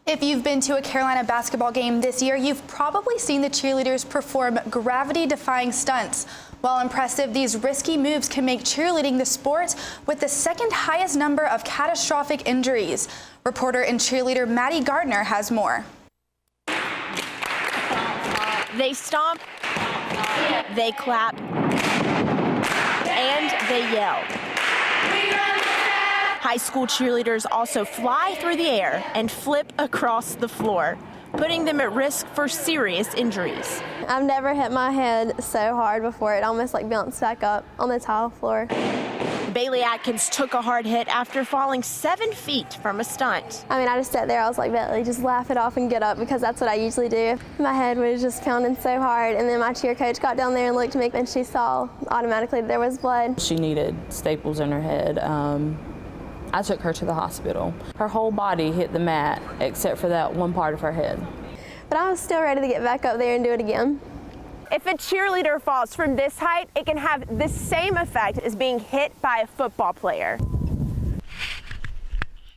If you've been to a Carolina basketball game this year, you've probably seen the cheerleaders perform gravity-defying stunts. While impressive, these risky moves can make cheerleading the sport with the second highest number of catastrophic injuries. Reporter and cheerleader Maddie Gardner has more. They stomp, they clap, and they yell. High school cheerleaders also fly through the air and flip across the floor, putting them at risk for serious injuries. I've never hit my head so hard before. It almost like bounced back up on the tile floor. Bailey Atkins took a hard hit after falling 7 feet from a stunt. I mean, I just sat there, I was like, Bailey, just laugh it off and get up, because that's what I usually do. My head was just pounding so hard, and then my cheer coach got down there and looked at me, and she saw automatically that there was blood. She needed staples in her head. I took her to the hospital. Her whole body hit the mat except for that one part of her head. But I was still ready to get back up there and do it again. If a cheerleader falls from this height, it can have the same effect as being hit by a football player.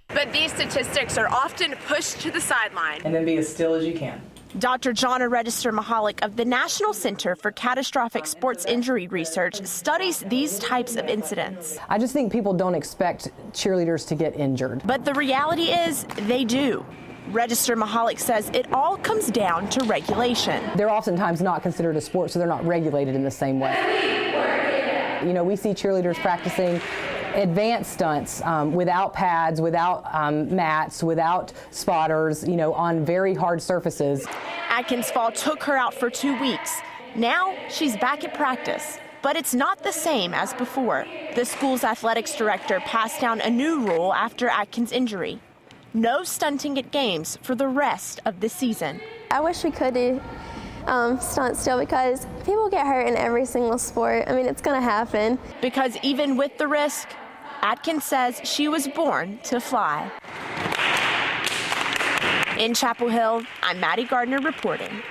But these statistics are often pushed to the sideline. And then be as still as you can. Dr. Jonna Register-Mahalik of the National Center for Catastrophic Sports Injury Research studies these types of incidents. I just think people don't expect cheerleaders to get injured. But the reality is they do. Register-Mahalik says it all comes down to regulation. They're oftentimes not considered a sport, so they're not regulated in the same way. You know, we see cheerleaders practicing advanced stunts without pads, without mats, without spotters, you know, on very hard surfaces. Atkins' fall took her out for 2 weeks. Now she's back at practice, but it's not the same as before. The school's athletics director passed down a new rule after Atkins' injury. No stunting at games for the rest of the season. I wish we could do stunts still, because people get hurt in every single sport. I mean, it's going to happen. Because even with the risk, Atkins says she was born to fly. In Chapel Hill, I'm Maddie Gardner reporting.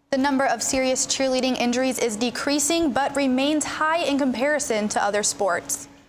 The number of serious cheerleading injuries is decreasing, but remains high in comparison to other sports.